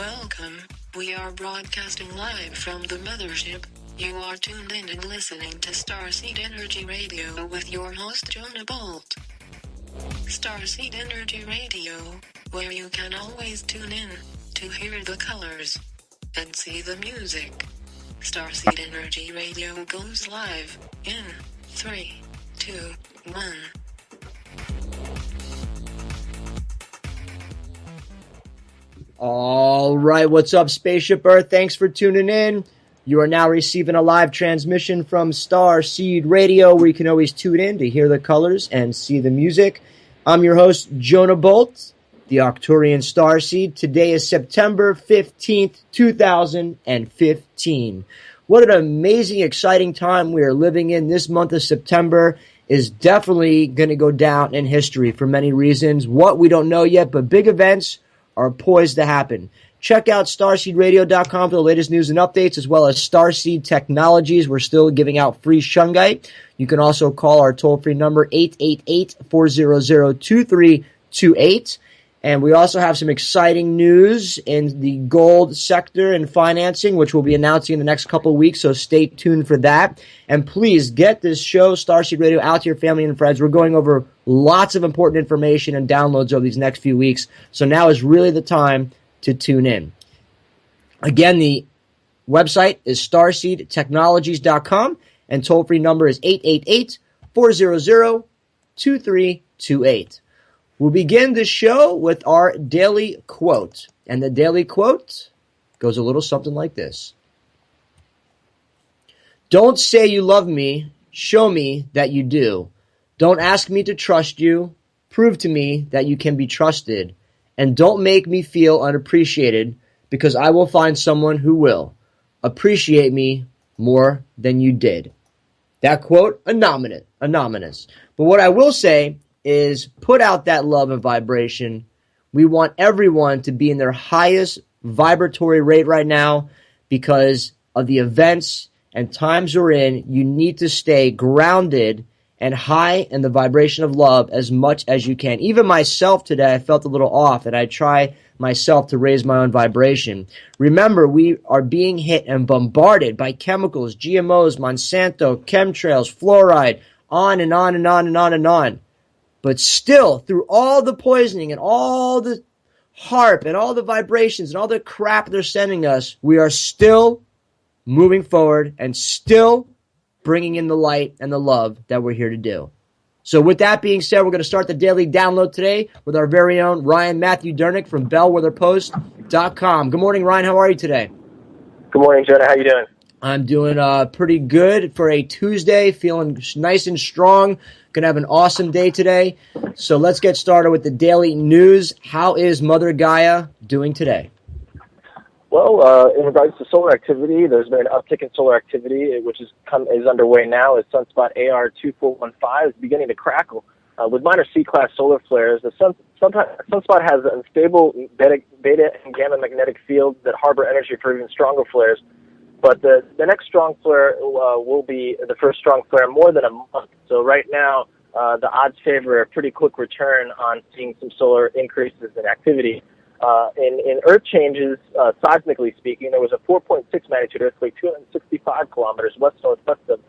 Welcome. We are broadcasting live from the mothership. You are tuned in and listening to Starseed Energy Radio with your host Jonah Bolt. Starseed Energy Radio, where you can always tune in to hear the colors and see the music. Starseed Energy Radio goes live in 3, 2, 1. All right, what's up, Spaceship Earth? Thanks for tuning in. You are now receiving a live transmission from Starseed Radio, where you can always tune in to hear the colors and see the music. I'm your host, Jonah Bolt, the Arcturian Starseed. Today is September 15th, 2015. What an amazing, exciting time we are living in. This month of September is definitely going to go down in history for many reasons. What, we don't know yet, but big events are poised to happen. Check out starseedradio.com for the latest news and updates, as well as Starseed Technologies. We're still giving out free shungite. You can also call our toll-free number, 888-400-2328. And we also have some exciting news in the gold sector and financing, which we'll be announcing in the next couple of weeks, so stay tuned for that. And please get this show, Starseed Radio, out to your family and friends. We're going over lots of important information and downloads over these next few weeks, so now is really the time to tune in. Again, the website is starseedtechnologies.com, and toll-free number is 888-400-2328. We'll begin the show with our daily quote. And the daily quote goes a little something like this. Don't say you love me. Show me that you do. Don't ask me to trust you. Prove to me that you can be trusted. And don't make me feel unappreciated, because I will find someone who will appreciate me more than you did. That quote, anonymous. But what I will say is put out that love and vibration. We want everyone to be in their highest vibratory rate right now because of the events and times we're in. You need to stay grounded and high in the vibration of love as much as you can. Even myself today, I felt a little off, and I try myself to raise my own vibration. Remember, we are being hit and bombarded by chemicals, GMOs, Monsanto, chemtrails, fluoride, on and on and on and on and on. But still, through all the poisoning and all the HAARP and all the vibrations and all the crap they're sending us, we are still moving forward and still bringing in the light and the love that we're here to do. So with that being said, we're going to start the daily download today with our very own Ryan Matthew Durnick from bellwetherpost.com. Good morning, Ryan. How are you today? Good morning, Jonah. How you doing? I'm doing pretty good for a Tuesday, feeling nice and strong. Going to have an awesome day today. So let's get started with the daily news. How is Mother Gaia doing today? Well, in regards to solar activity, there's been an uptick in solar activity, which is underway now as sunspot AR2415 is beginning to crackle. With minor C-class solar flares, the sunspot has unstable beta and gamma magnetic fields that harbor energy for even stronger flares. But the next strong flare will be the first strong flare in more than a month. So right now, the odds favor a pretty quick return on seeing some solar increases in activity. In Earth changes, seismically speaking, there was a 4.6 magnitude earthquake 265 kilometers west-northwest of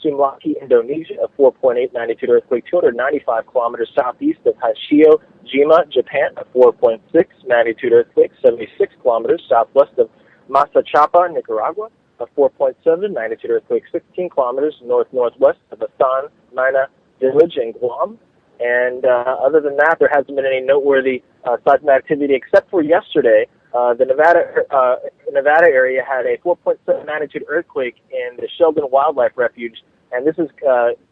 Sumlaki, Indonesia, a 4.8 magnitude earthquake 295 kilometers southeast of Hashio, Jima, Japan, a 4.6 magnitude earthquake 76 kilometers southwest of Masachapa, Nicaragua, a 4.7 magnitude earthquake 16 kilometers north-northwest of Asan, Mina village in Guam. And other than that, there hasn't been any noteworthy seismic activity except for yesterday. The Nevada area had a 4.7 magnitude earthquake in the Sheldon Wildlife Refuge, and this has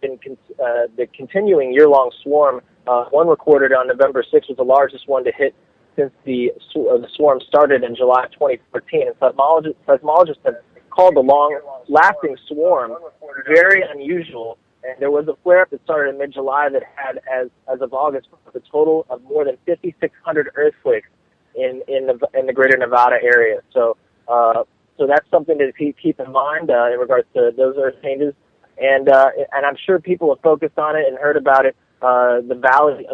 been the continuing year-long swarm. One recorded on November 6th was the largest one to hit since the swarm started in July 2014. And seismologists have called the long-lasting swarm very unusual. And there was a flare-up that started in mid-July that had, as of August, a total of more than 5,600 earthquakes in the greater Nevada area. So that's something to keep in mind in regards to those earth changes. And I'm sure people have focused on it and heard about it. The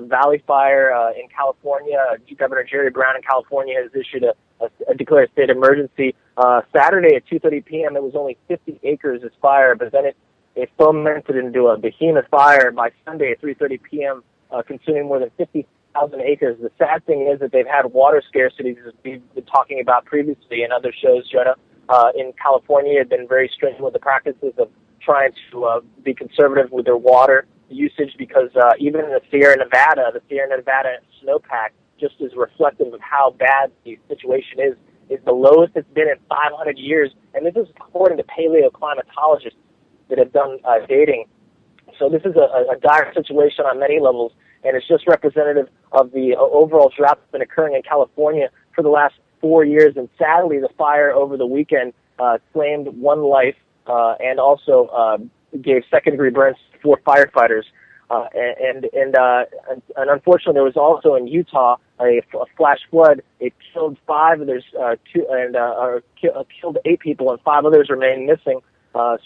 Valley Fire in California, Governor Jerry Brown in California has issued a declare a state of emergency. Saturday at 2:30 p.m. it was only 50 acres as fire, but then it fomented into a behemoth fire by Sunday at 3:30 p.m., consuming more than 50,000 acres. The sad thing is that they've had water scarcity, as we've been talking about previously in other shows, Jonah. In California, have been very stringent with the practices of trying to be conservative with their water usage, because even in the Sierra Nevada snowpack just is reflective of how bad the situation is the lowest it's been in 500 years, and this is according to paleoclimatologists that have done dating. So this is a dire situation on many levels, and it's just representative of the overall drought that's been occurring in California for the last 4 years. And sadly, the fire over the weekend claimed one life and also gave second-degree burns to 4 firefighters. And unfortunately, there was also in Utah a flash flood. It killed 5, and there's killed 8 people, and 5 others remain missing.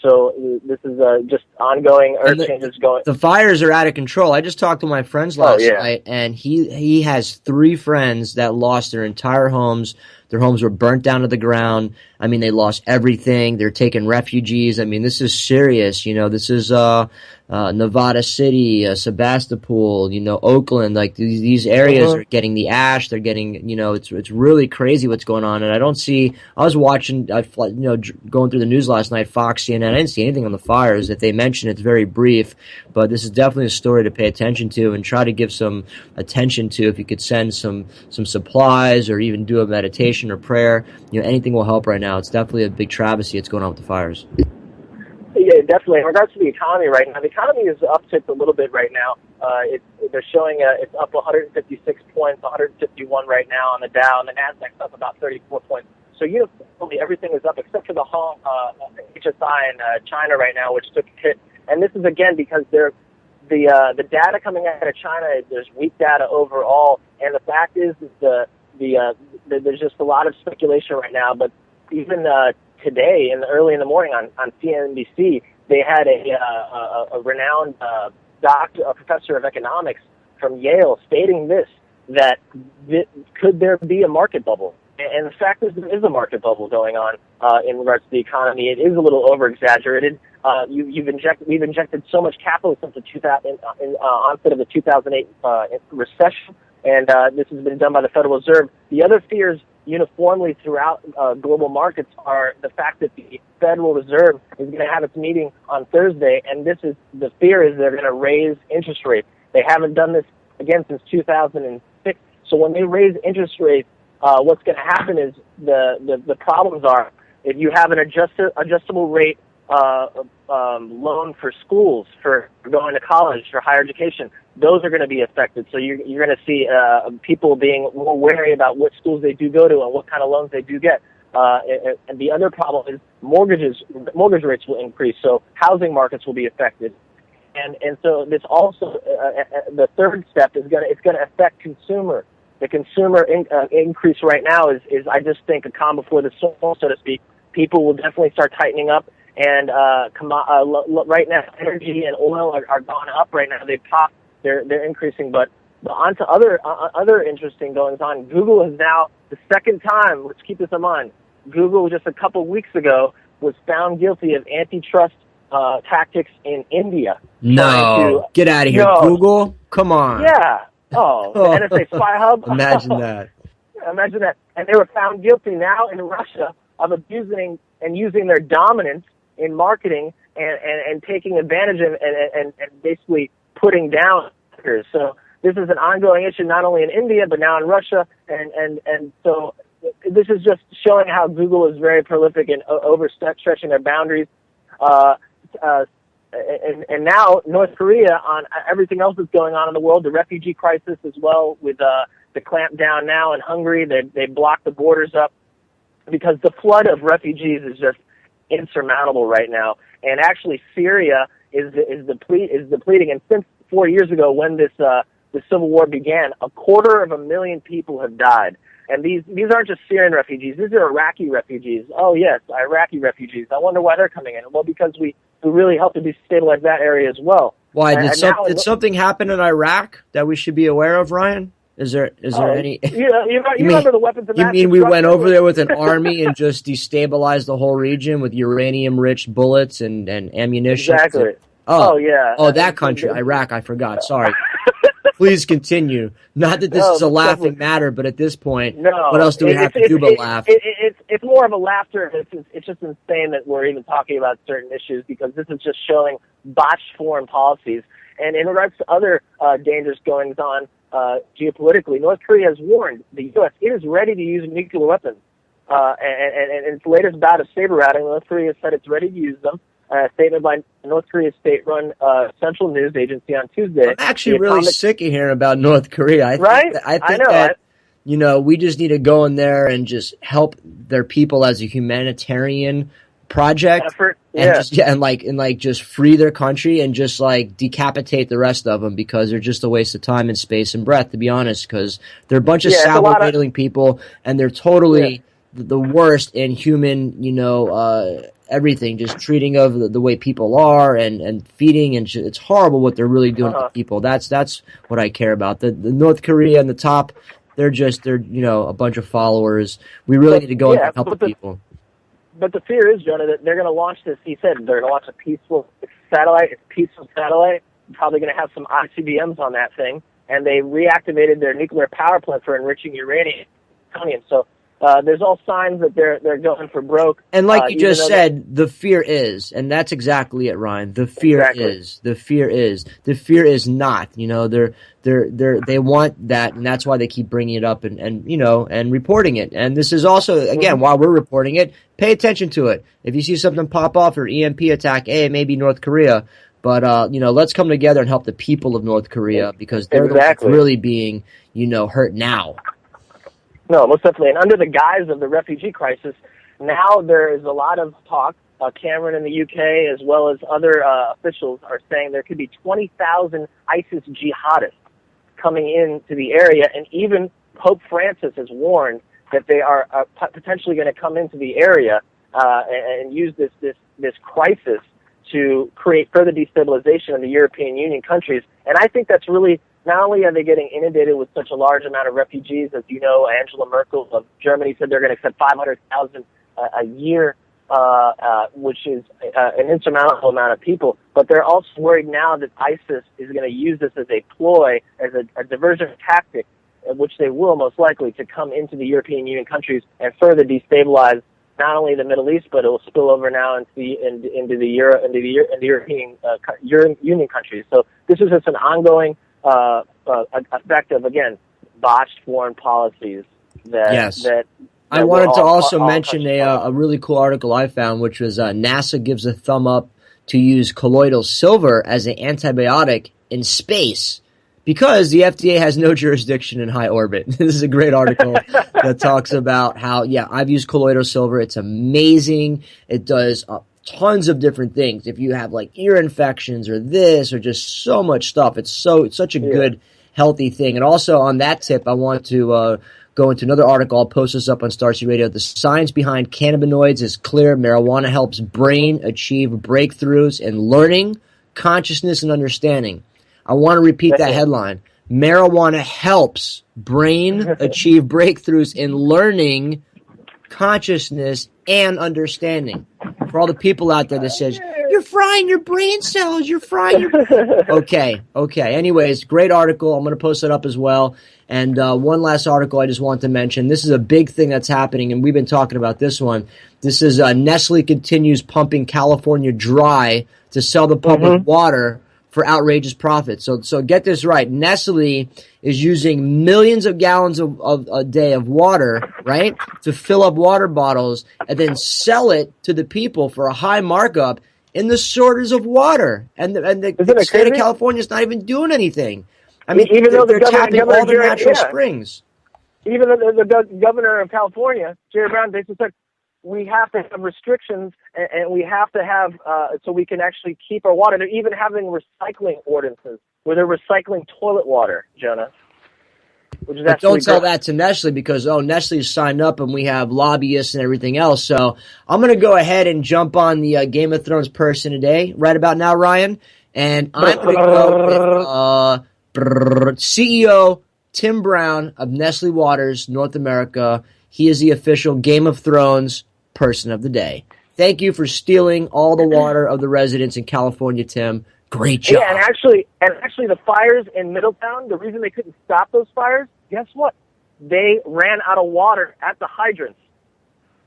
So this is just ongoing earth changes going. The fires are out of control. I just talked to my friends last night, and he has 3 friends that lost their entire homes. Their homes were burnt down to the ground. I mean, they lost everything. They're taking refugees. I mean, this is serious. You know, this is Nevada City, Sebastopol, Oakland. Like these areas are getting the ash. They're getting, it's really crazy what's going on. And I was watching, going through the news last night, Fox, CNN. I didn't see anything on the fires. That they mentioned, it's very brief, but this is definitely a story to pay attention to and try to give some attention to. If you could send some supplies or even do a meditation or prayer, anything will help right now. It's definitely a big travesty that's going on with the fires. Yeah, definitely. In regards to the economy right now, the economy is upticked a little bit right now. They're showing it's up 156 points, 151 right now on the Dow, and the Nasdaq's up about 34 points. So uniformly, everything is up except for the HSI in China right now, which took a hit. And this is again because the data coming out of China, there's weak data overall, and the fact is there's just a lot of speculation right now. But even today, early in the morning on CNBC, they had a renowned a professor of economics from Yale stating that could there be a market bubble? And the fact is there is a market bubble going on in regards to the economy. It is a little over-exaggerated. We've injected so much capital since the onset of the 2008 recession, and this has been done by the Federal Reserve. The other fears uniformly throughout global markets are the fact that the Federal Reserve is going to have its meeting on Thursday, and the fear is they're going to raise interest rates. They haven't done this again since 2006. So when they raise interest rates, what's going to happen is the problems are if you have an adjustable rate loan for schools, for going to college, for higher education, those are going to be affected. So you're going to see people being more wary about what schools they do go to and what kind of loans they do get. And the other problem is mortgage rates will increase, so housing markets will be affected. And so this also the third step is going to affect consumer. The consumer increase right now is I just think a calm before the storm, so to speak. People will definitely start tightening up, and right now energy and oil are gone up right now. They've popped, they're increasing, but on to other interesting goings on. Google is now the second time. Let's keep this in mind. Google just a couple weeks ago was found guilty of antitrust tactics in India. No, get out of here, no. Google. Come on. Yeah. Oh, the NSA spy hub? Imagine that. Imagine that. And they were found guilty now in Russia of abusing and using their dominance in marketing and taking advantage of and basically putting down hackers. So this is an ongoing issue not only in India but now in Russia. And so this is just showing how Google is very prolific in overstretching their boundaries. And now North Korea, on everything else that's going on in the world, the refugee crisis as well, with the clampdown now in Hungary, they blocked the borders up because the flood of refugees is just insurmountable right now. And actually, Syria is depleting. And since 4 years ago, when the civil war began, 250,000 people have died. And these aren't just Syrian refugees; these are Iraqi refugees. Oh yes, Iraqi refugees. I wonder why they're coming in. Well, because we really help to destabilize that area as well. Why did something happen in Iraq that we should be aware of, Ryan? Is there any? You remember the weapons of mass You mean we went destruction? over there with an army and just destabilized the whole region with uranium-rich bullets and ammunition? Exactly. Yeah. Oh, that country, Iraq. I forgot. Sorry. Please continue. Not that this is a laughing matter, but at this point, what else do we have to do but laugh? It's more of a laughter. It's just insane that we're even talking about certain issues because this is just showing botched foreign policies. And in regards to other dangerous goings on geopolitically, North Korea has warned the U.S. it is ready to use nuclear weapons. And its latest bout of saber rattling, North Korea said it's ready to use them. A statement by North Korea's state-run Central News Agency on Tuesday. I'm actually really sick of hearing about North Korea. I think that we just need to go in there and just help their people as a humanitarian project effort. And just free their country and just like decapitate the rest of them because they're just a waste of time and space and breath, to be honest, because they're a bunch of salvo-rattling people and they're totally the worst in human, everything, just treating of the way people are and feeding, and it's horrible what they're really doing to people. That's what I care about. The North Korea and the top, they're a bunch of followers. We really need to go and help the people. But the fear is, Jonah, that they're going to launch this. He said they're going to launch a peaceful satellite. It's a peaceful satellite. Probably going to have some ICBMs on that thing. And they reactivated their nuclear power plant for enriching uranium. So there's all signs that they're going for broke. And like you just said, the fear is, and that's exactly it, Ryan. The fear is. The fear is not. They want that, and that's why they keep bringing it up and reporting it. And this is also, again, while we're reporting it, pay attention to it. If you see something pop off or EMP attack, it may be North Korea. But let's come together and help the people of North Korea because they're the ones really being hurt now. No, most definitely. And under the guise of the refugee crisis, now there is a lot of talk. Cameron in the UK, as well as other officials, are saying there could be 20,000 ISIS jihadists coming into the area. And even Pope Francis has warned that they are potentially going to come into the area and use this crisis to create further destabilization of the European Union countries. And I think that's really, not only are they getting inundated with such a large amount of refugees, as you know, Angela Merkel of Germany said they're going to accept 500,000 a year, which is an insurmountable amount of people. But they're also worried now that ISIS is going to use this as a ploy, as a diversion tactic, which they will most likely, to come into the European Union countries and further destabilize not only the Middle East, but it will spill over now into the European Union countries. So this is just an ongoing effect of, again, botched foreign policies that I wanted to also mention a really cool article I found, which was NASA gives a thumb up to use colloidal silver as an antibiotic in space because the FDA has no jurisdiction in high orbit. This is a great article that talks about how, I've used colloidal silver. It's amazing. It does tons of different things. If you have like ear infections or this or just so much stuff, it's such a good, healthy thing. And also on that tip, I want to go into another article. I'll post this up on Starseed Radio. The science behind cannabinoids is clear. Marijuana helps brain achieve breakthroughs in learning, consciousness, and understanding. I want to repeat that headline. Marijuana helps brain achieve breakthroughs in learning, consciousness, and understanding. For all the people out there that says, you're frying your brain cells, you're frying your... Okay. Anyways, great article. I'm going to post it up as well. And one last article I just want to mention. This is a big thing that's happening, and we've been talking about this one. This is Nestle continues pumping California dry to sell the public water for outrageous profits. So get this right. Nestle is using millions of gallons of a day of water, right, to fill up water bottles and then sell it to the people for a high markup in the shortages of water. And the state of California is not even doing anything. I mean, even though they're tapping all the natural springs. Even though the governor of California, Jerry Brown, basically said, we have to have restrictions and we have to have so we can actually keep our water. They're even having recycling ordinances where they're recycling toilet water, Jonah. Which is but don't tell that to Nestle because, Nestle's signed up and we have lobbyists and everything else. So I'm going to go ahead and jump on the Game of Thrones person today, right about now, Ryan. And I'm going to go with CEO Tim Brown of Nestle Waters, North America. He is the official Game of Thrones person of the day. Thank you for stealing all the water of the residents in California, Tim. Great job. Yeah, and actually, the fires in Middletown, the reason they couldn't stop those fires, guess what? They ran out of water at the hydrants.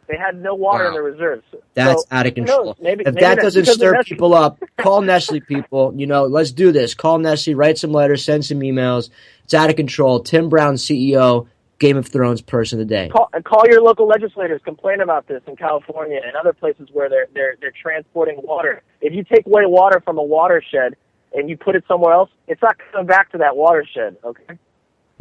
They had no water in the reserves. That's so, out of control. Maybe that doesn't stir people up, call Nestle, people. Let's do this. Call Nestle, write some letters, send some emails. It's out of control. Tim Brown, CEO, Game of Thrones person of the day. Call your local legislators. Complain about this in California and other places where they're transporting water. If you take away water from a watershed and you put it somewhere else, it's not coming back to that watershed. Okay.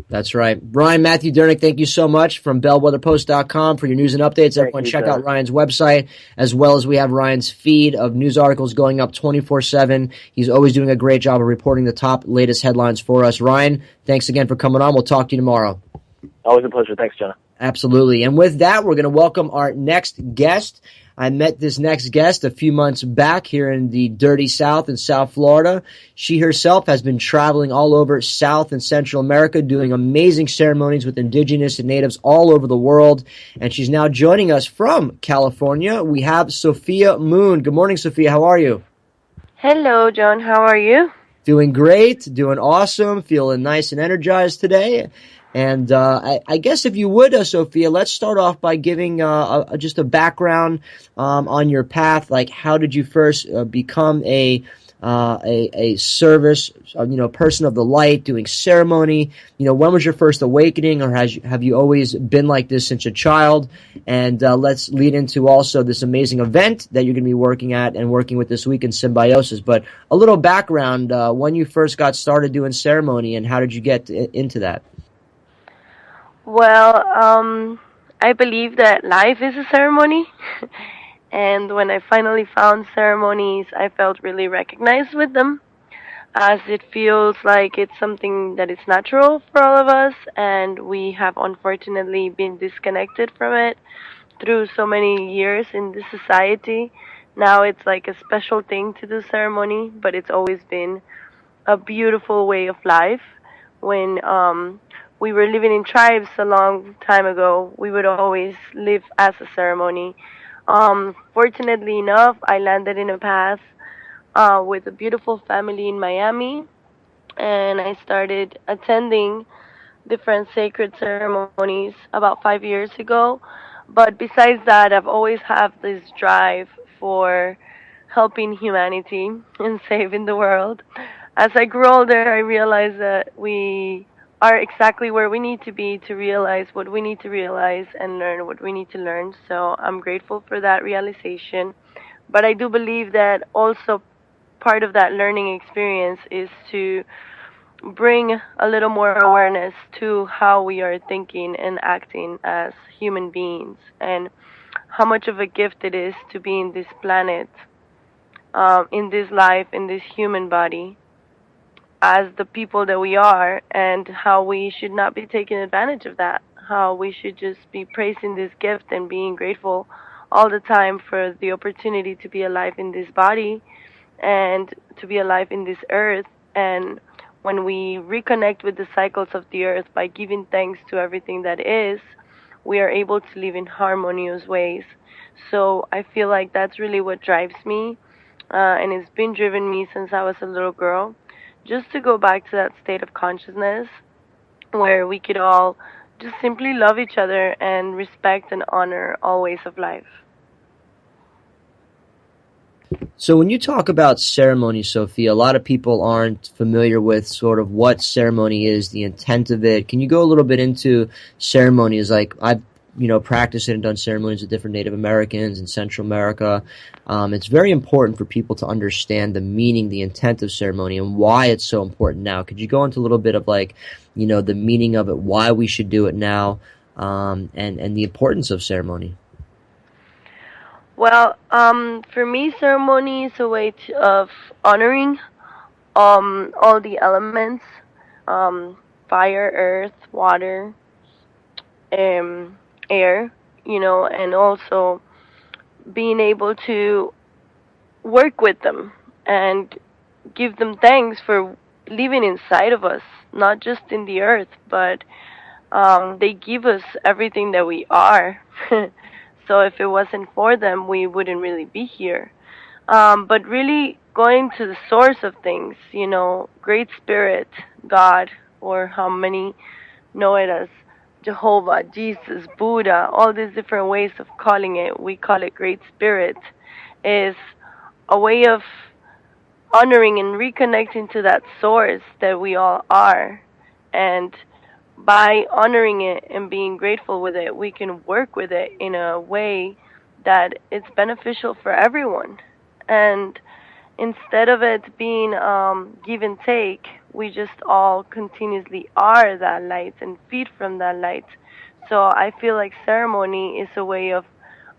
That's right. Ryan Matthew Durnick, thank you so much from bellweatherpost.com for your news and updates. Everyone check out Ryan's website, as well as we have Ryan's feed of news articles going up 24/7. He's always doing a great job of reporting the top latest headlines for us. Ryan, thanks again for coming on. We'll talk to you tomorrow. Always a pleasure. Thanks, Jonah. Absolutely. And with that, we're going to welcome our next guest. I met this next guest a few months back here in the dirty South in South Florida. She herself has been traveling all over South and Central America, doing amazing ceremonies with indigenous and natives all over the world. And she's now joining us from California. We have Sophia Moon. Good morning, Sophia. How are you? Hello, John. How are you? Doing great. Doing awesome. Feeling nice and energized today. And I guess if you would, Sophia, let's start off by giving just a background on your path. Like, how did you first become a service, person of the light, doing ceremony? When was your first awakening, or have you always been like this since a child? And let's lead into also this amazing event that you're going to be working with this week in Symbiosis. But a little background, when you first got started doing ceremony, and how did you get into that? Well, I believe that life is a ceremony. And when I finally found ceremonies, I felt really recognized with them, as it feels like it's something that is natural for all of us, and we have unfortunately been disconnected from it through so many years in this society. Now it's like a special thing to do ceremony, but it's always been a beautiful way of life. When we were living in tribes a long time ago, we would always live as a ceremony. Fortunately enough, I landed in a path with a beautiful family in Miami, and I started attending different sacred ceremonies about 5 years ago. But besides that, I've always had this drive for helping humanity and saving the world. As I grew older, I realized that we are exactly where we need to be to realize what we need to realize and learn what we need to learn. So I'm grateful for that realization. But I do believe that also part of that learning experience is to bring a little more awareness to how we are thinking and acting as human beings, and how much of a gift it is to be in this planet, in this life, in this human body, as the people that we are, and how we should not be taking advantage of that, how we should just be praising this gift and being grateful all the time for the opportunity to be alive in this body and to be alive in this earth. And when we reconnect with the cycles of the earth by giving thanks to everything that is, we are able to live in harmonious ways. So I feel like that's really what drives me, and it's been driven me since I was a little girl, just to go back to that state of consciousness where we could all just simply love each other and respect and honor all ways of life. So when you talk about ceremony, Sophia, a lot of people aren't familiar with sort of what ceremony is, the intent of it. Can you go a little bit into ceremonies? Like, I've practiced and done ceremonies with different Native Americans in Central America. It's very important for people to understand the meaning, the intent of ceremony, and why it's so important now. Could you go into a little bit of the meaning of it, why we should do it now, and the importance of ceremony? Well, for me, ceremony is a way of honoring all the elements, fire, earth, water, air, and also being able to work with them and give them thanks for living inside of us, not just in the earth, but they give us everything that we are. So if it wasn't for them, we wouldn't really be here. But really going to the source of things, Great Spirit, God, or how many know it as Jehovah, Jesus, Buddha, all these different ways of calling it. We call it Great Spirit, is a way of honoring and reconnecting to that source that we all are. And by honoring it and being grateful with it, we can work with it in a way that it's beneficial for everyone. And instead of it being give and take, we just all continuously are that light and feed from that light. So I feel like ceremony is a way of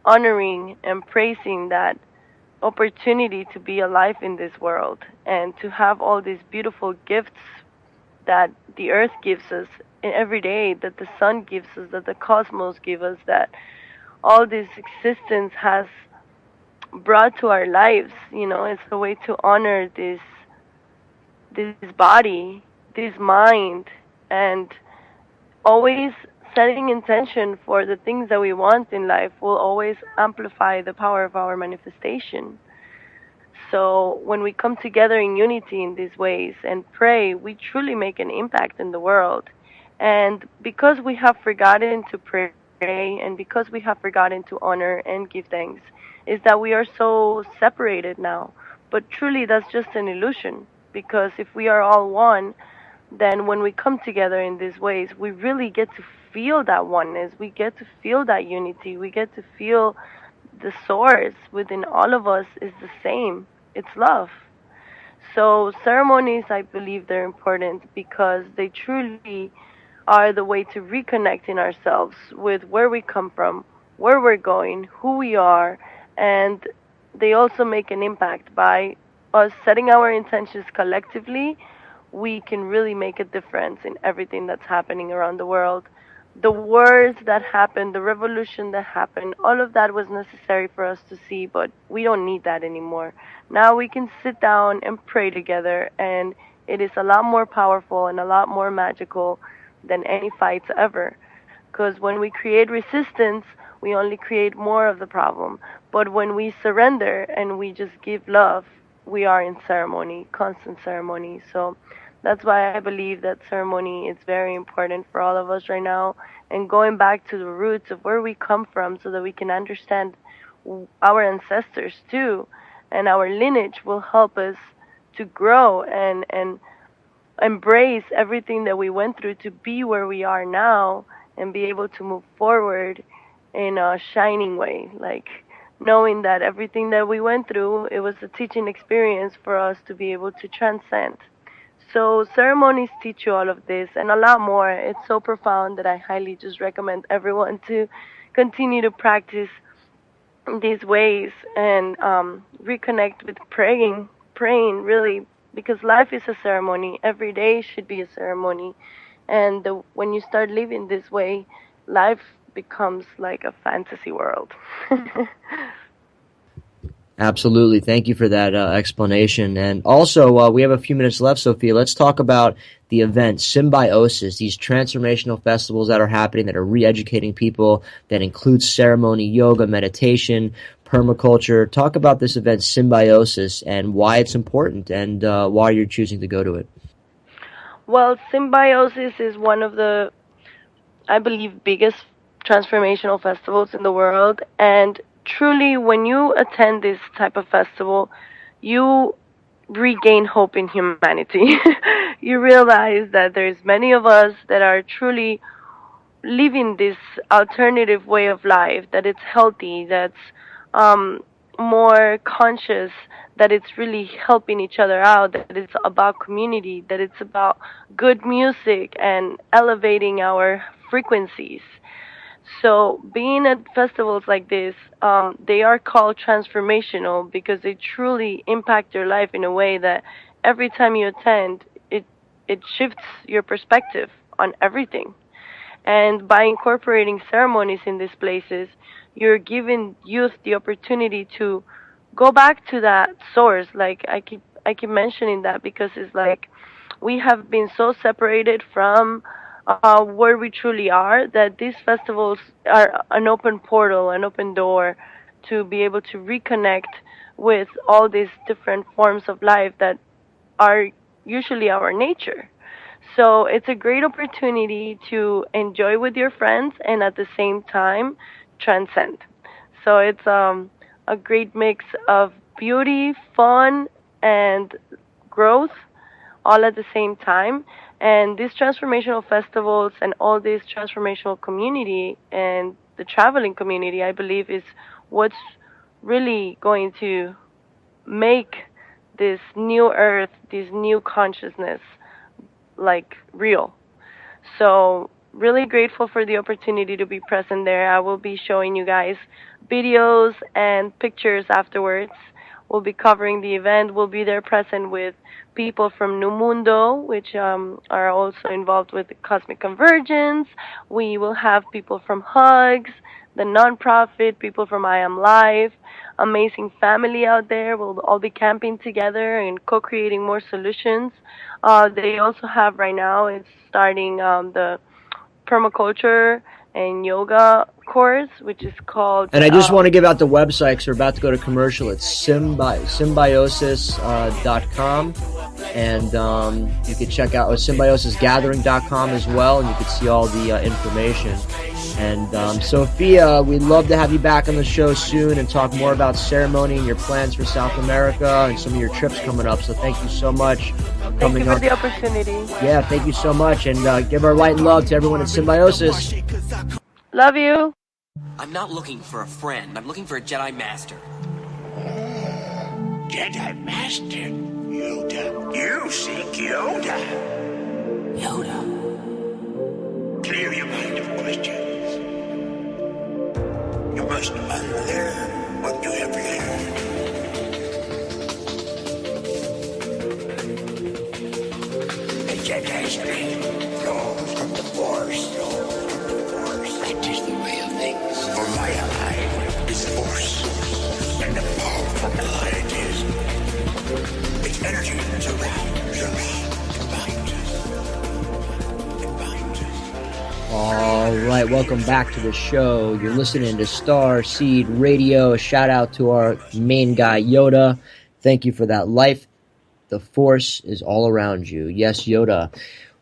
honoring and praising that opportunity to be alive in this world and to have all these beautiful gifts that the earth gives us every day, that the sun gives us, that the cosmos gives us, that all this existence has brought to our lives. It's a way to honor this body, this mind, and always setting intention for the things that we want in life will always amplify the power of our manifestation. So when we come together in unity in these ways and pray, we truly make an impact in the world. And because we have forgotten to pray and because we have forgotten to honor and give thanks, is that we are so separated now. But truly that's just an illusion, because if we are all one, then when we come together in these ways, we really get to feel that oneness. We get to feel that unity. We get to feel the source within all of us is the same. It's love. So ceremonies, I believe they're important because they truly are the way to reconnect in ourselves with where we come from, where we're going, who we are, and they also make an impact by us setting our intentions collectively. We can really make a difference in everything that's happening around the world. The wars that happened, the revolution that happened, all of that was necessary for us to see, but we don't need that anymore. Now we can sit down and pray together, and it is a lot more powerful and a lot more magical than any fights ever. Because when we create resistance, we only create more of the problem. But when we surrender and we just give love, we are in ceremony, constant ceremony. So that's why I believe that ceremony is very important for all of us right now. And going back to the roots of where we come from so that we can understand our ancestors too. And our lineage will help us to grow and embrace everything that we went through to be where we are now and be able to move forward in a shining way. Like knowing that everything that we went through, it was a teaching experience for us to be able to transcend. So ceremonies teach you all of this and a lot more. It's so profound that I highly just recommend everyone to continue to practice these ways and reconnect with praying really, because life is a ceremony. Every day should be a ceremony. And when you start living this way, life becomes like a fantasy world. Absolutely. Thank you for that explanation. And also, we have a few minutes left, Sophia. Let's talk about the event, Symbiosis, these transformational festivals that are happening that are re-educating people, that includes ceremony, yoga, meditation, permaculture. Talk about this event, Symbiosis, and why it's important and why you're choosing to go to it. Well, Symbiosis is one of the, I believe, biggest transformational festivals in the world. And truly, when you attend this type of festival, you regain hope in humanity. You realize that there's many of us that are truly living this alternative way of life, that it's healthy, that's more conscious, that it's really helping each other out, that it's about community, that it's about good music and elevating our frequencies. So being at festivals like this, they are called transformational because they truly impact your life in a way that every time you attend, it shifts your perspective on everything. And by incorporating ceremonies in these places, you're giving youth the opportunity to go back to that source. Like I keep mentioning that because it's like we have been so separated from where we truly are that these festivals are an open portal, an open door to be able to reconnect with all these different forms of life that are usually our nature. So it's a great opportunity to enjoy with your friends and at the same time transcend. So it's a great mix of beauty, fun, and growth all at the same time. And these transformational festivals and all this transformational community and the traveling community, I believe, is what's really going to make this new earth, this new consciousness, like real. So really grateful for the opportunity to be present there. I will be showing you guys videos and pictures afterwards. We'll be covering the event. We'll be there present with people from New Mundo, which are also involved with the Cosmic Convergence. We will have people from Hugs, the nonprofit, people from I Am Live, amazing family out there. We'll all be camping together and co-creating more solutions. They also have right now, it's starting the permaculture and yoga course, which is called... And I just want to give out the website because we're about to go to commercial. It's symbiosis.com. And you can check out symbiosisgathering.com as well, and you can see all the information. And Sophia, we'd love to have you back on the show soon and talk more about ceremony and your plans for South America and some of your trips coming up. So thank you so much for coming on. Thank you for the opportunity. Yeah, thank you so much. And give our light and love to everyone at Symbiosis. Love you. I'm not looking for a friend. I'm looking for a Jedi Master. Jedi Master? Yoda. You seek Yoda. Yoda. Clear your mind of questions. You must unlearn what you have learned. The Jedi's strength flows from the Force. That is the way of things. For my ally is Force, and the powerful ally it is. Its energy surrounds us, binds us. It binds us. All right, welcome back to the show. You're listening to Star Seed Radio. A shout out to our main guy, Yoda. Thank you for that life. The Force is all around you. Yes, Yoda.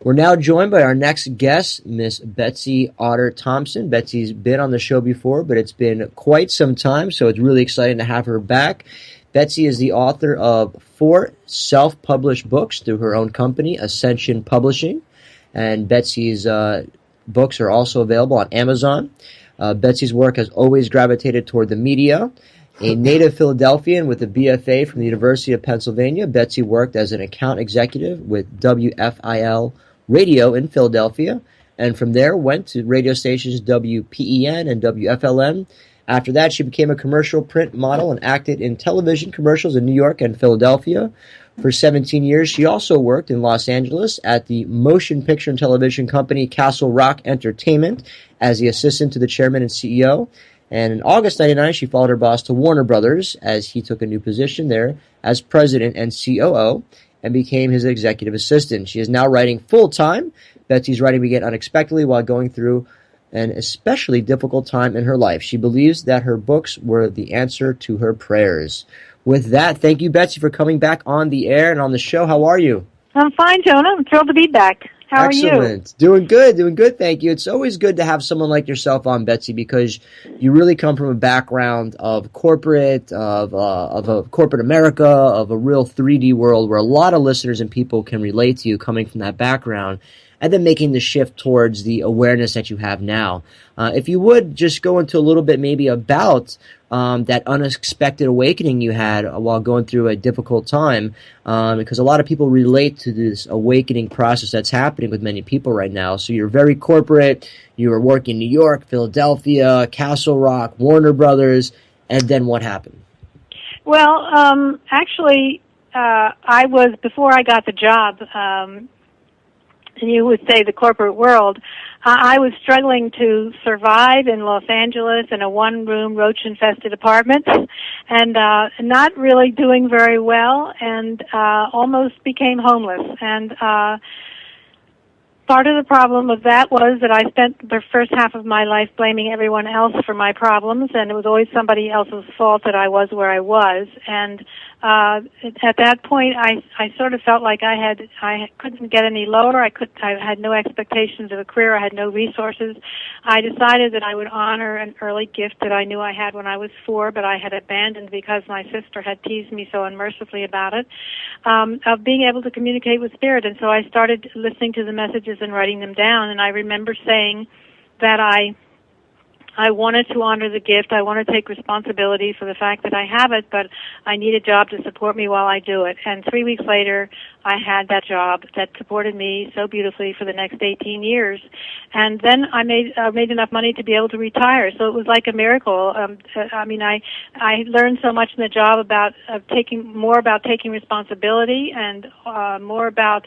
We're now joined by our next guest, Miss Betsy Otter Thompson. Betsy's been on the show before, but it's been quite some time, so it's really exciting to have her back. Betsy is the author of 4 self-published books through her own company, Ascension Publishing. And Betsy's books are also available on Amazon. Betsy's work has always gravitated toward the media. A native Philadelphian with a B.F.A. from the University of Pennsylvania, Betsy worked as an account executive with WFIL Radio in Philadelphia, and from there went to radio stations WPEN and WFLN. After that, she became a commercial print model and acted in television commercials in New York and Philadelphia. For 17 years, she also worked in Los Angeles at the motion picture and television company Castle Rock Entertainment as the assistant to the chairman and CEO. And in August 1999, she followed her boss to Warner Brothers as he took a new position there as president and COO and became his executive assistant. She is now writing full-time. Betsy's writing began unexpectedly while going through an especially difficult time in her life. She believes that her books were the answer to her prayers. With that, thank you, Betsy, for coming back on the air and on the show. How are you? I'm fine, Jonah. I'm thrilled to be back. How are you? Excellent. Doing good, thank you. It's always good to have someone like yourself on, Betsy, because you really come from a background of corporate, of a corporate America, of a real 3D world where a lot of listeners and people can relate to you coming from that background, and then making the shift towards the awareness that you have now. If you would just go into a little bit maybe about that unexpected awakening you had while going through a difficult time, because a lot of people relate to this awakening process that's happening with many people right now. So you're very corporate, you were working in New York, Philadelphia, Castle Rock, Warner Brothers, and then what happened? Well, actually, I was, before I got the job, you would say the corporate world, I was struggling to survive in Los Angeles in a one-room roach-infested apartment, and not really doing very well, and almost became homeless. And part of the problem of that was that I spent the first half of my life blaming everyone else for my problems, and it was always somebody else's fault that I was where I was. And at that point, I sort of felt like I couldn't get any lower. I had no expectations of a career. I had no resources. I decided that I would honor an early gift that I knew I had when I was 4, but I had abandoned because my sister had teased me so unmercifully about it, of being able to communicate with spirit. And so I started listening to the messages and writing them down. And I remember saying that I wanted to honor the gift. I want to take responsibility for the fact that I have it, but I need a job to support me while I do it. And 3 weeks later, I had that job that supported me so beautifully for the next 18 years. And then I made enough money to be able to retire. So it was like a miracle. I learned so much in the job about taking responsibility and more about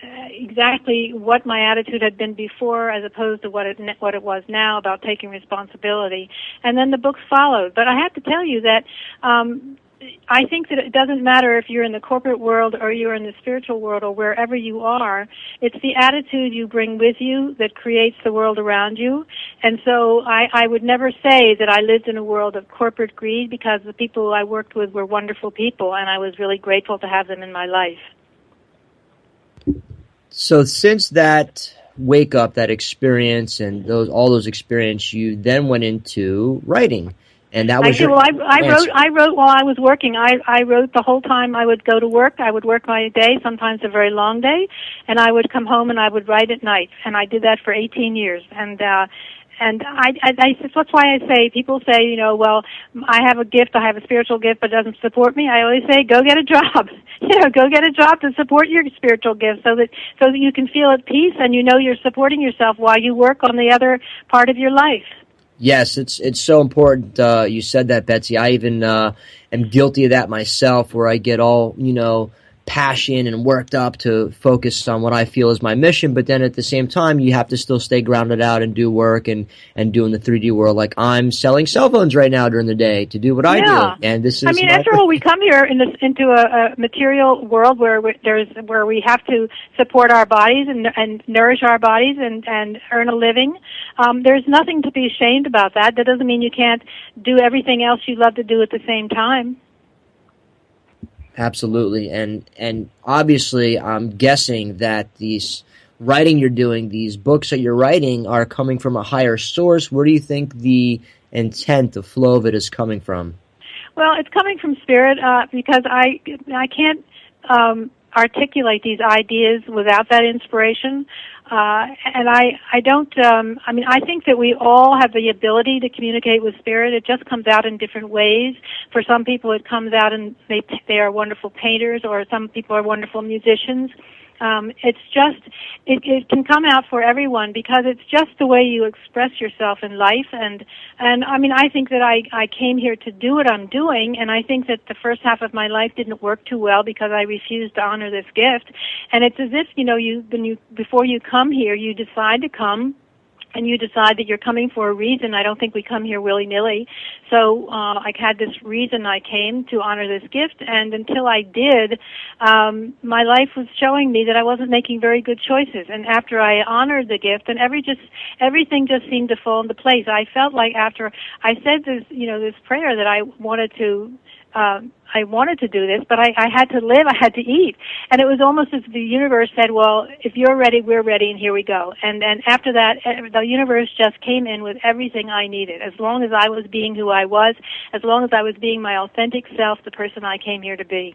exactly what my attitude had been before as opposed to what it was now about taking responsibility. And then the books followed. But I have to tell you that I think that it doesn't matter if you're in the corporate world or you're in the spiritual world or wherever you are. It's the attitude you bring with you that creates the world around you. And so I would never say that I lived in a world of corporate greed, because the people I worked with were wonderful people, and I was really grateful to have them in my life. So since that wake up, that experience, and all those experiences, you then went into writing, and that was actually. Well, I wrote while I was working. I wrote the whole time I would go to work. I would work my day, sometimes a very long day, and I would come home and I would write at night. And I did that for 18 years. And that's why I say, people say, well, I have a gift, I have a spiritual gift, but it doesn't support me. I always say, go get a job. Go get a job to support your spiritual gift so that you can feel at peace and you're supporting yourself while you work on the other part of your life. Yes, it's so important. You said that, Betsy. I even am guilty of that myself, where I get all, passion and worked up to focus on what I feel is my mission, but then at the same time you have to still stay grounded out and do work and do in the 3D world. Like, I'm selling cell phones right now during the day to do what I do, and this is after all, we come here into a material world where we have to support our bodies and nourish our bodies and earn a living. There's nothing to be ashamed about that. That doesn't mean you can't do everything else you love to do at the same time. Absolutely, and obviously, I'm guessing that these writing you're doing, these books that you're writing, are coming from a higher source. Where do you think the intent, the flow of it is coming from? Well, it's coming from spirit, because I can't articulate these ideas without that inspiration. And I don't, I think that we all have the ability to communicate with spirit. It just comes out in different ways. For some people it comes out and they are wonderful painters, or some people are wonderful musicians. It can come out for everyone, because it's just the way you express yourself in life. And I think that I came here to do what I'm doing, and I think that the first half of my life didn't work too well because I refused to honor this gift. And it's as if, before you come here, you decide to come, and you decide that you're coming for a reason. I don't think we come here willy-nilly. So I had this reason I came to honor this gift, and until I did, my life was showing me that I wasn't making very good choices. And after I honored the gift, and everything just seemed to fall into place. I felt like after I said this, this prayer, that I wanted to do this, but I had to live, I had to eat. And it was almost as if the universe said, well, if you're ready, we're ready, and here we go. And after that, the universe just came in with everything I needed. As long as I was being who I was, as long as I was being my authentic self, the person I came here to be.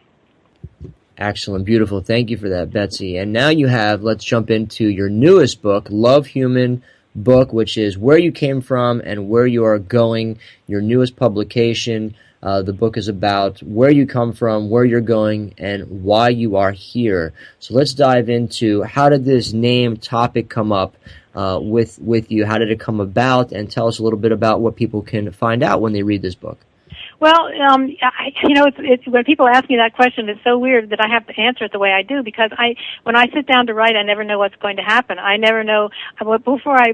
Excellent. Beautiful. Thank you for that, Betsy. And now let's jump into your newest book, LOVEHUMAN book, which is where you came from and where you are going, your newest publication. The book is about where you come from, where you're going, and why you are here. So let's dive into, how did this name topic come up with you? How did it come about? And tell us a little bit about what people can find out when they read this book. Well, it's when people ask me that question, it's so weird that I have to answer it the way I do, because when I sit down to write, I never know what's going to happen. I never know. Before I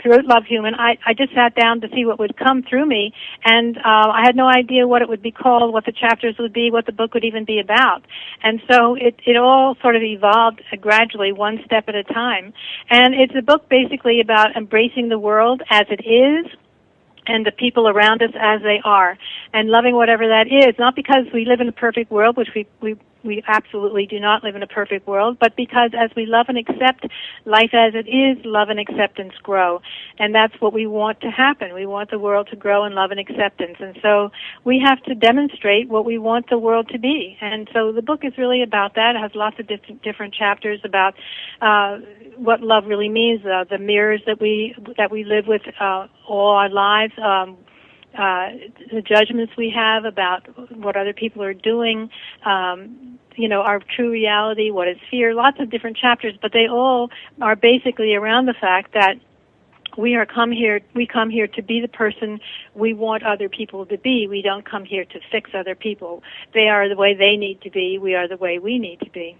wrote Love Human, I just sat down to see what would come through me, and I had no idea what it would be called, what the chapters would be, what the book would even be about. And so it all sort of evolved gradually, one step at a time. And it's a book basically about embracing the world as it is, and the people around us as they are, and loving whatever that is, not because we live in a perfect world, which we absolutely do not live in a perfect world, but because as we love and accept life as it is, love and acceptance grow. And that's what we want to happen. We want the world to grow in love and acceptance. And so we have to demonstrate what we want the world to be. And so the book is really about that. It has lots of different chapters about what love really means, the mirrors that we live with all our lives, the judgments we have about what other people are doing, our true reality, what is fear, lots of different chapters, but they all are basically around the fact that we come here to be the person we want other people to be. We don't come here to fix other people. They are the way they need to be. We are the way we need to be.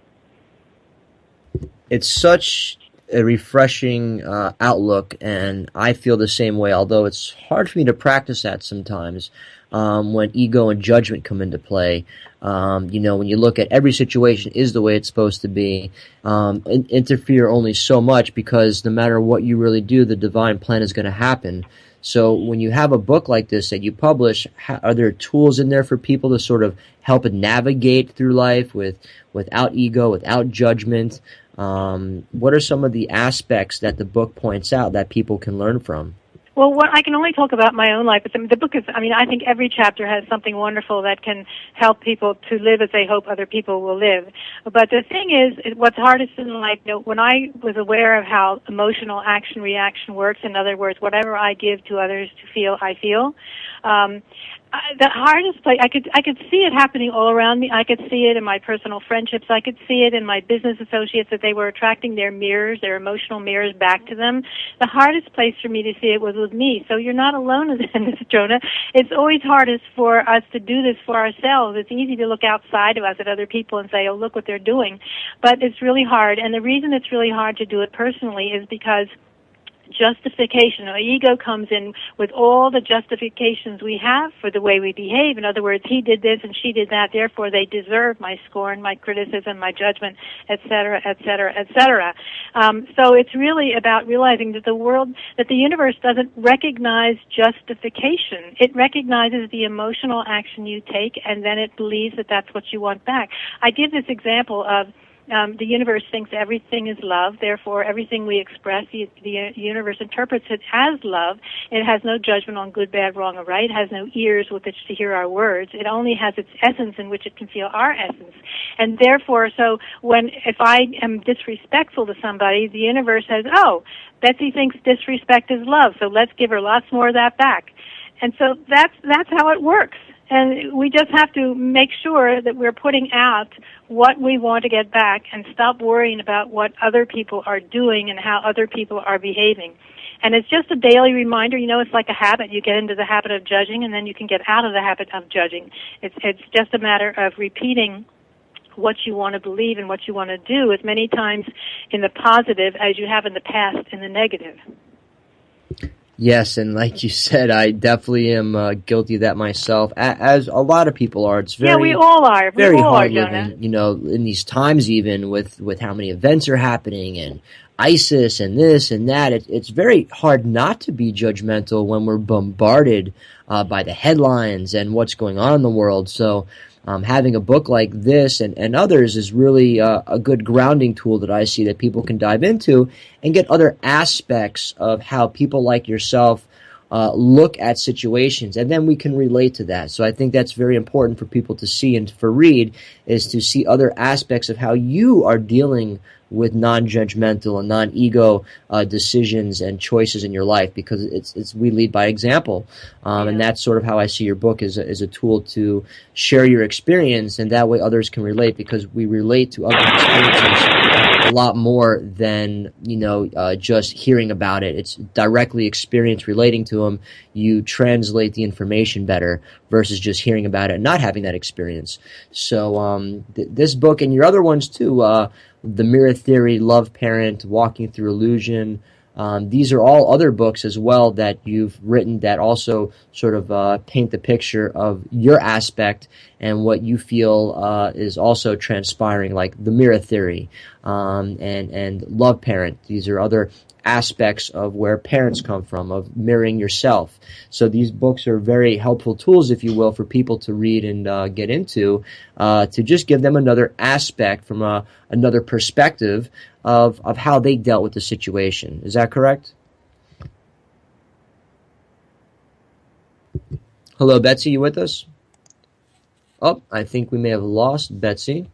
It's such a refreshing outlook, and I feel the same way, although it's hard for me to practice that sometimes when ego and judgment come into play. When you look at every situation is the way it's supposed to be, interfere only so much, because no matter what you really do, the divine plan is going to happen. So when you have a book like this that you publish, are there tools in there for people to sort of help navigate through life without ego, without judgment? What are some of the aspects that the book points out that people can learn from? Well, I can only talk about my own life, but the book is, I think every chapter has something wonderful that can help people to live as they hope other people will live. But the thing is, what's hardest in life, when I was aware of how emotional action-reaction works, in other words, whatever I give to others to feel, I feel, the hardest place, I could see it happening all around me. I could see it in my personal friendships. I could see it in my business associates, that they were attracting their mirrors, their emotional mirrors back to them. The hardest place for me to see it was with me. So you're not alone in this, Jonah. It's always hardest for us to do this for ourselves. It's easy to look outside of us at other people and say, oh, look what they're doing. But it's really hard. And the reason it's really hard to do it personally is because justification, our ego comes in with all the justifications we have for the way we behave. In other words, he did this and she did that, therefore they deserve my scorn, my criticism, my judgment, etc., etc., etc. So it's really about realizing that the universe doesn't recognize justification. It recognizes the emotional action you take, and then it believes that that's what you want back. I give this example of the universe thinks everything is love, therefore everything we express, the universe interprets it as love. It has no judgment on good, bad, wrong, or right. It has no ears with which to hear our words. It only has its essence in which it can feel our essence. And therefore, so if I am disrespectful to somebody, the universe says, oh, Betsy thinks disrespect is love, so let's give her lots more of that back. And so that's how it works. And we just have to make sure that we're putting out what we want to get back and stop worrying about what other people are doing and how other people are behaving. And it's just a daily reminder. It's like a habit. You get into the habit of judging, and then you can get out of the habit of judging. It's just a matter of repeating what you want to believe and what you want to do as many times in the positive as you have in the past in the negative. Yes, and like you said, I definitely am guilty of that myself, as a lot of people are. It's very, we all are. Very hard Jonah. living, in these times, even with how many events are happening and ISIS and this and that. It's very hard not to be judgmental when we're bombarded by the headlines and what's going on in the world. So having a book like this and others is really a good grounding tool that I see that people can dive into and get other aspects of how people like yourself look at situations, and then we can relate to that. So I think that's very important for people to see and for read, is to see other aspects of how you are dealing with non-judgmental and non-ego decisions and choices in your life, because it's we lead by example, and that's sort of how I see your book as a tool to share your experience, and that way others can relate, because we relate to other experiences a lot more than, just hearing about it. It's directly experience relating to them. You translate the information better versus just hearing about it and not having that experience. So this book and your other ones too, The Mirror Theory, Love Parent, Walking Through Illusion, these are all other books as well that you've written that also sort of paint the picture of your aspect and what you feel is also transpiring, like the Mirror Theory and Love Parent. These are other aspects of where parents come from, of mirroring yourself. So these books are very helpful tools, if you will, for people to read and get into, to just give them another aspect from another perspective of how they dealt with the situation. Is that correct? Hello, Betsy, you with us? Oh, I think we may have lost Betsy.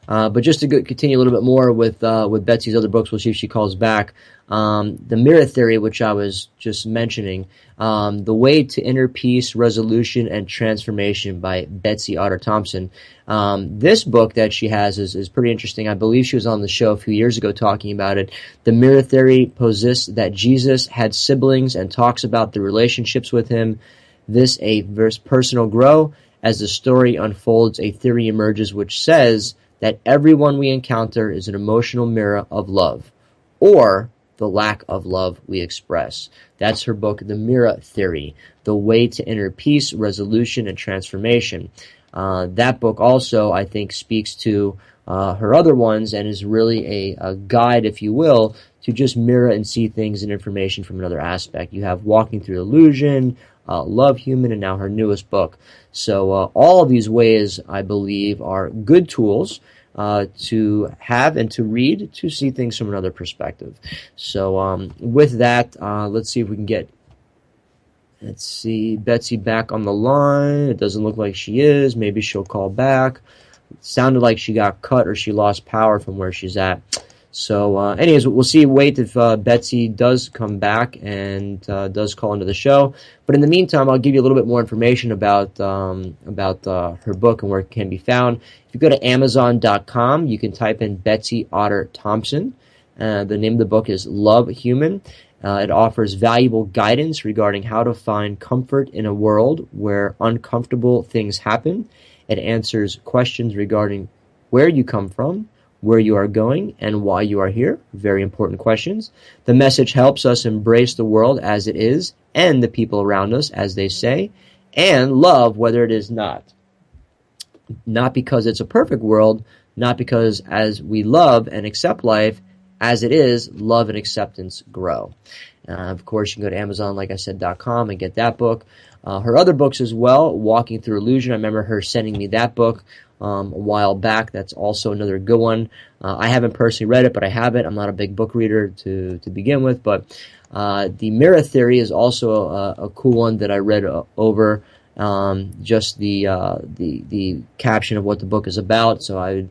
But just to continue a little bit more with Betsy's other books, we'll see if she calls back. The Mirror Theory, which I was just mentioning, The Way to Inner Peace, Resolution, and Transformation by Betsy Otter Thompson. This book that she has is pretty interesting. I believe she was on the show a few years ago talking about it. The Mirror Theory posits that Jesus had siblings and talks about the relationships with him. This a verse personal grow. As the story unfolds, a theory emerges which says that everyone we encounter is an emotional mirror of love, or the lack of love we express. That's her book, The Mirror Theory, The Way to Inner Peace, Resolution, and Transformation. That book also, I think, speaks to her other ones and is really a guide, if you will, to just mirror and see things and information from another aspect. You have Walking Through Illusion, LOVEHUMAN, and now her newest book. So all of these ways, I believe, are good tools to have and to read to see things from another perspective. So with that, let's see if we can get, Betsy back on the line. It doesn't look like she is. Maybe she'll call back. It sounded like she got cut or she lost power from where she's at. So anyways, we'll wait if Betsy does come back and does call into the show. But in the meantime, I'll give you a little bit more information about her book and where it can be found. If you go to Amazon.com, you can type in Betsy Otter Thompson. The name of the book is LOVEHUMAN. It offers valuable guidance regarding how to find comfort in a world where uncomfortable things happen. It answers questions regarding where you come from, where you are going, and why you are here. Very important questions. The message helps us embrace the world as it is and the people around us as they say, and love whether it is not. Not because it's a perfect world, not because as we love and accept life as it is, love and acceptance grow. Of course, you can go to Amazon, like I said, .com and get that book. Her other books as well, Walking Through Illusion. I remember her sending me that book a while back. That's also another good one. I haven't personally read it, but I have it. I'm not a big book reader to begin with, but The Mirror Theory is also a cool one that I read over. Just the caption of what the book is about. So I would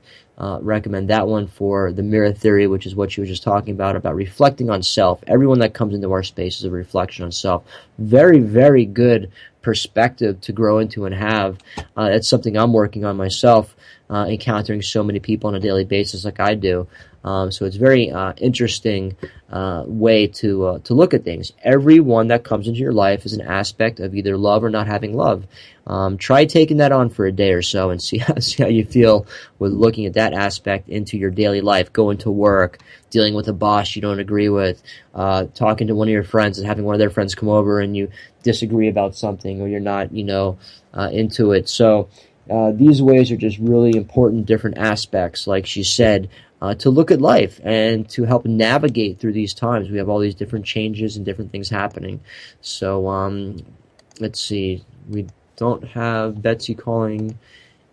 recommend that one for The Mirror Theory, which is what you were just talking about reflecting on self. Everyone that comes into our space is a reflection on self. Very, very good perspective to grow into and have. It's something I'm working on myself, encountering so many people on a daily basis like I do. So it's very interesting way to look at things. Everyone that comes into your life is an aspect of either love or not having love. Try taking that on for a day or so and see how you feel with looking at that aspect into your daily life, going to work, dealing with a boss you don't agree with, talking to one of your friends and having one of their friends come over and you disagree about something or you're not, into it. So these ways are just really important different aspects, like she said, to look at life and to help navigate through these times. We have all these different changes and different things happening. So let's see. We don't have Betsy calling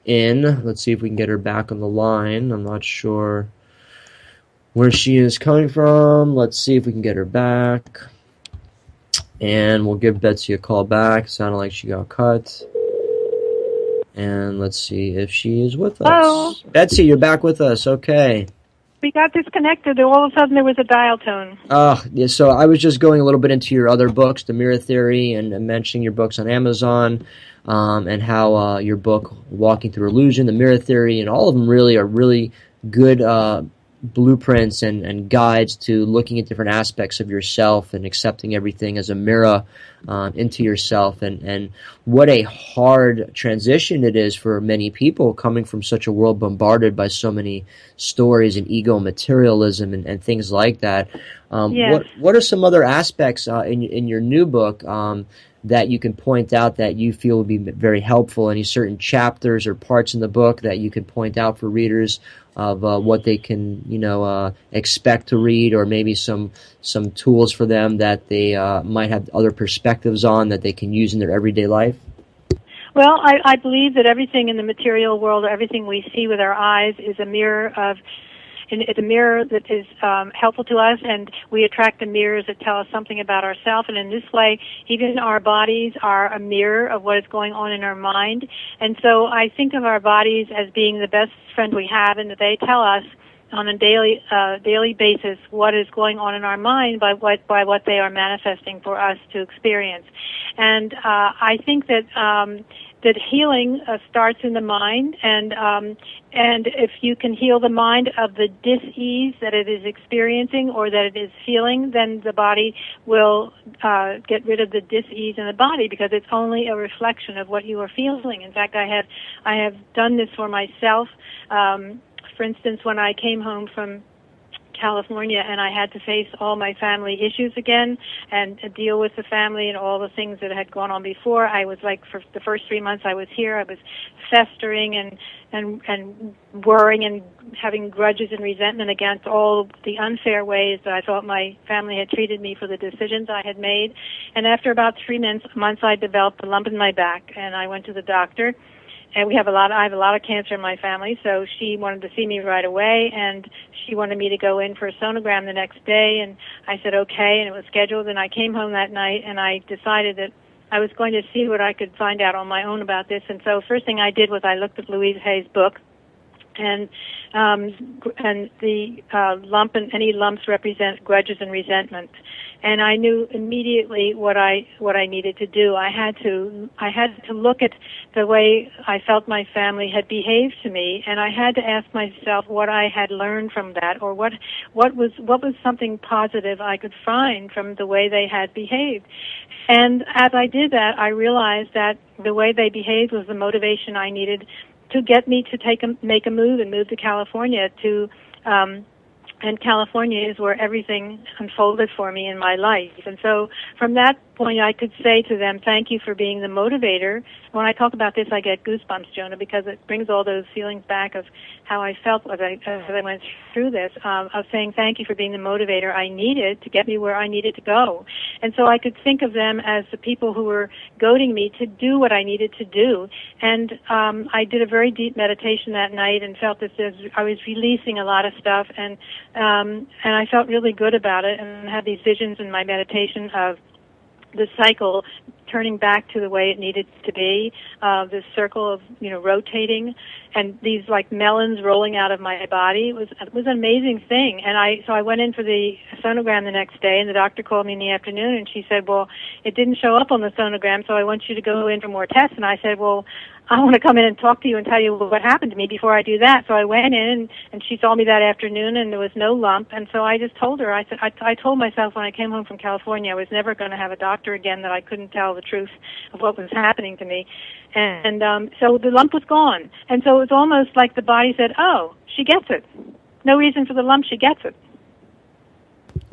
in. Let's see if we can get her back on the line. I'm not sure where she is coming from. Let's see if we can get her back. And we'll give Betsy a call back. Sounded like she got cut. And let's see if she is with us. Hello. Betsy, you're back with us. Okay. We got disconnected. All of a sudden, there was a dial tone. Yeah, so I was just going a little bit into your other books, The Mirror Theory, and mentioning your books on Amazon, and how your book, Walking Through Illusion, The Mirror Theory, and all of them really are really good blueprints and guides to looking at different aspects of yourself and accepting everything as a mirror into yourself. And what a hard transition it is for many people coming from such a world bombarded by so many stories and ego and materialism and things like that. Yes. What are some other aspects in your new book that you can point out that you feel would be very helpful? Any certain chapters or parts in the book that you can point out for readers of what they can, expect to read, or maybe some tools for them that they might have other perspectives on that they can use in their everyday life? Well, I believe that everything in the material world, everything we see with our eyes, is a mirror of. And it's a mirror that is helpful to us, and we attract the mirrors that tell us something about ourselves. And in this way, even our bodies are a mirror of what is going on in our mind. And so I think of our bodies as being the best friend we have, and that they tell us on a daily basis what is going on in our mind by what they are manifesting for us to experience. And I think that that healing starts in the mind, and if you can heal the mind of the dis-ease that it is experiencing or that it is feeling, then the body will get rid of the dis-ease in the body, because it's only a reflection of what you are feeling. In fact, I have done this for myself. For instance, when I came home from California and I had to face all my family issues again and deal with the family and all the things that had gone on before, I was like, for the first 3 months I was here, I was festering and worrying and having grudges and resentment against all the unfair ways that I thought my family had treated me for the decisions I had made. And after about 3 months, I developed a lump in my back, and I went to the doctor. And I have a lot of cancer in my family, so she wanted to see me right away, and she wanted me to go in for a sonogram the next day, and I said okay, and it was scheduled, and I came home that night, and I decided that I was going to see what I could find out on my own about this. And so first thing I did was I looked at Louise Hay's book, and the lump and any lumps represent grudges and resentment. And I knew immediately what I needed to do. I had to look at the way I felt my family had behaved to me, and I had to ask myself what I had learned from that, or what was something positive I could find from the way they had behaved. And as I did that, I realized that the way they behaved was the motivation I needed to get me to make a move and move to California and California is where everything unfolded for me in my life. And so from that point, I could say to them, thank you for being the motivator. When I talk about this, I get goosebumps, Jonah, because it brings all those feelings back of how I felt as I went through this, of saying thank you for being the motivator I needed to get me where I needed to go. And so I could think of them as the people who were goading me to do what I needed to do. And I did a very deep meditation that night and felt that I was releasing a lot of stuff, and I felt really good about it, and had these visions in my meditation of the cycle turning back to the way it needed to be, this circle of, rotating, and these like melons rolling out of my body. It was an amazing thing. And so I went in for the sonogram the next day, and the doctor called me in the afternoon, and she said, well, it didn't show up on the sonogram, so I want you to go in for more tests. And I said, well, I want to come in and talk to you and tell you what happened to me before I do that. So I went in, and she saw me that afternoon, and there was no lump. And so I just told her, I said, I told myself when I came home from California I was never going to have a doctor again that I couldn't tell the truth of what was happening to me. And so the lump was gone. And so it was almost like the body said, oh, she gets it. No reason for the lump, she gets it.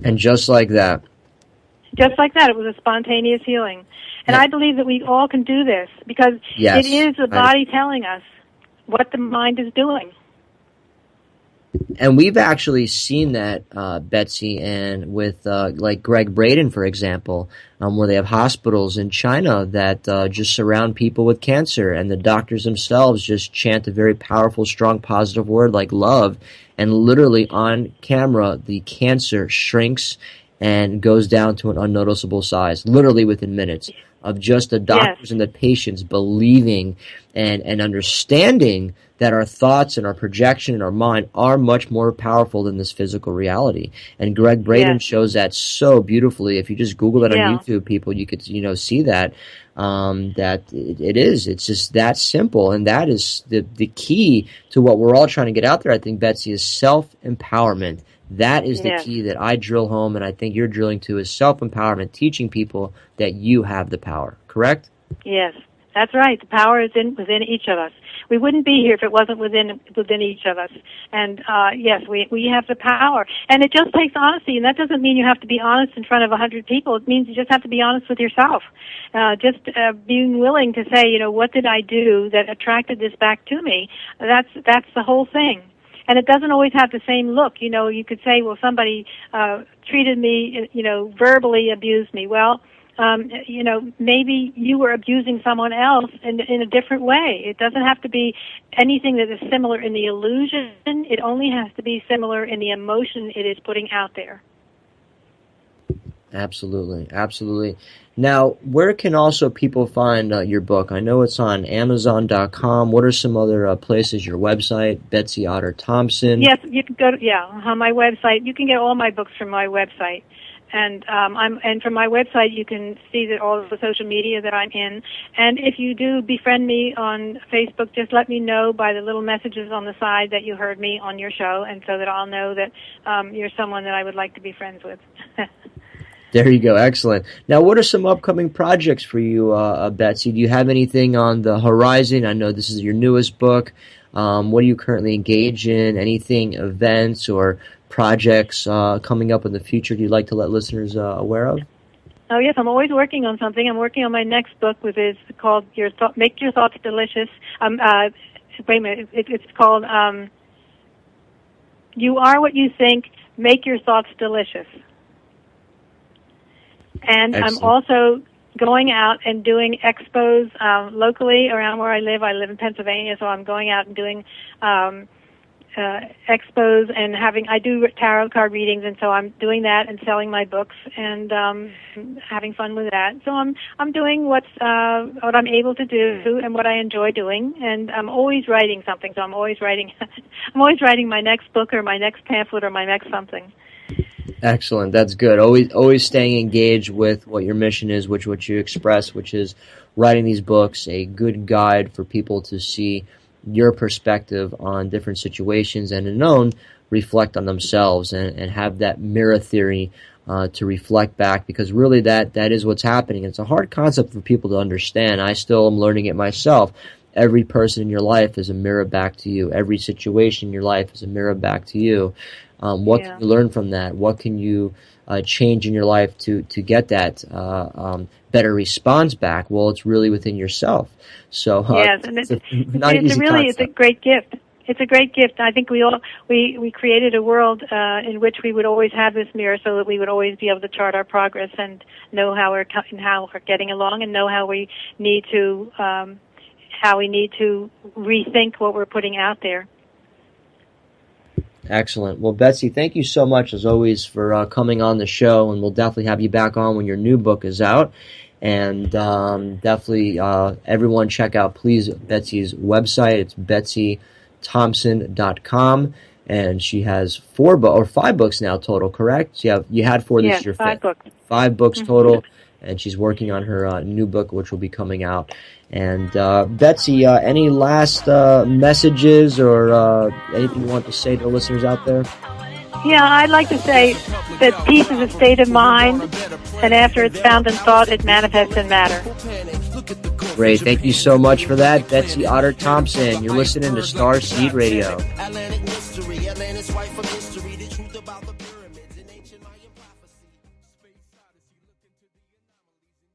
And just like that. Just like that, it was a spontaneous healing. And I believe that we all can do this, because it is the body telling us what the mind is doing. And we've actually seen that, Betsy, and with like Greg Braden, for example, where they have hospitals in China that just surround people with cancer, and the doctors themselves just chant a very powerful, strong, positive word like love, and literally on camera, the cancer shrinks and goes down to an unnoticeable size, literally within minutes, of just the doctors and the patients believing and understanding that our thoughts and our projection and our mind are much more powerful than this physical reality. And Greg Braden shows that so beautifully. If you just Google that on YouTube, people, you could see that. that it is. It's just that simple, and that is the key to what we're all trying to get out there, I think, Betsy, is self-empowerment. That is the key that I drill home, and I think you're drilling to, is self-empowerment, teaching people that you have the power, correct? Yes, that's right. The power is within each of us. We wouldn't be here if it wasn't within each of us. And yes, we have the power. And it just takes honesty, and that doesn't mean you have to be honest in front of 100 people. It means you just have to be honest with yourself. Just being willing to say, you know, what did I do that attracted this back to me? That's the whole thing. And it doesn't always have the same look. You know, you could say, well, somebody treated me, you know, verbally abused me. Well, you know, maybe you were abusing someone else in a different way. It doesn't have to be anything that is similar in the illusion. It only has to be similar in the emotion it is putting out there. Absolutely, absolutely. Now, where can also people find your book? I know it's on Amazon.com. What are some other places? Your website, Betsy Otter Thompson. Yes, you can go to, on my website. You can get all my books from my website. And from my website, you can see that all of the social media that I'm in. And if you do befriend me on Facebook, just let me know by the little messages on the side that you heard me on your show, and so that I'll know that you're someone that I would like to be friends with. There you go. Excellent. Now, what are some upcoming projects for you, Betsy? Do you have anything on the horizon? I know this is your newest book. What are you currently engaged in? Anything, events or projects coming up in the future you'd like to let listeners aware of? Oh, yes, I'm always working on something. I'm working on my next book, which is called Make Your Thoughts Delicious. Wait a minute. It's called You Are What You Think, Make Your Thoughts Delicious. And excellent. I'm also going out and doing expos locally around where I live. I live in Pennsylvania, so I'm going out and doing expos and I do tarot card readings, and so I'm doing that and selling my books and having fun with that. So I'm doing what I'm able to do and what I enjoy doing, and I'm always writing something. So I'm always writing my next book or my next pamphlet or my next something. Excellent. That's good. Always staying engaged with what your mission is, what you express, which is writing these books, a good guide for people to see your perspective on different situations and in own reflect on themselves and have that mirror theory to reflect back, because really that is what's happening. It's a hard concept for people to understand. I still am learning it myself. Every person in your life is a mirror back to you. Every situation in your life is a mirror back to you. What can you learn from that? What can you change in your life to get that better response back? Well, it's really within yourself. So yes, and it's a great gift. It's a great gift. I think we created a world in which we would always have this mirror, so that we would always be able to chart our progress and know how we're getting along, and know how we need to rethink what we're putting out there. Excellent. Well, Betsy, thank you so much, as always, for coming on the show, and we'll definitely have you back on when your new book is out. And definitely, everyone check out, please, Betsy's website. It's betsythompson.com, and she has 5 books now total, correct? So you had 4, this is your 5th. 5 books. 5 books total, and she's working on her new book, which will be coming out. And Betsy, any last messages or anything you want to say to the listeners out there? Yeah, I'd like to say that peace is a state of mind, and after it's found in thought, it manifests in matter. Great. Thank you so much for that, Betsy Otter Thompson. You're listening to Starseed Radio.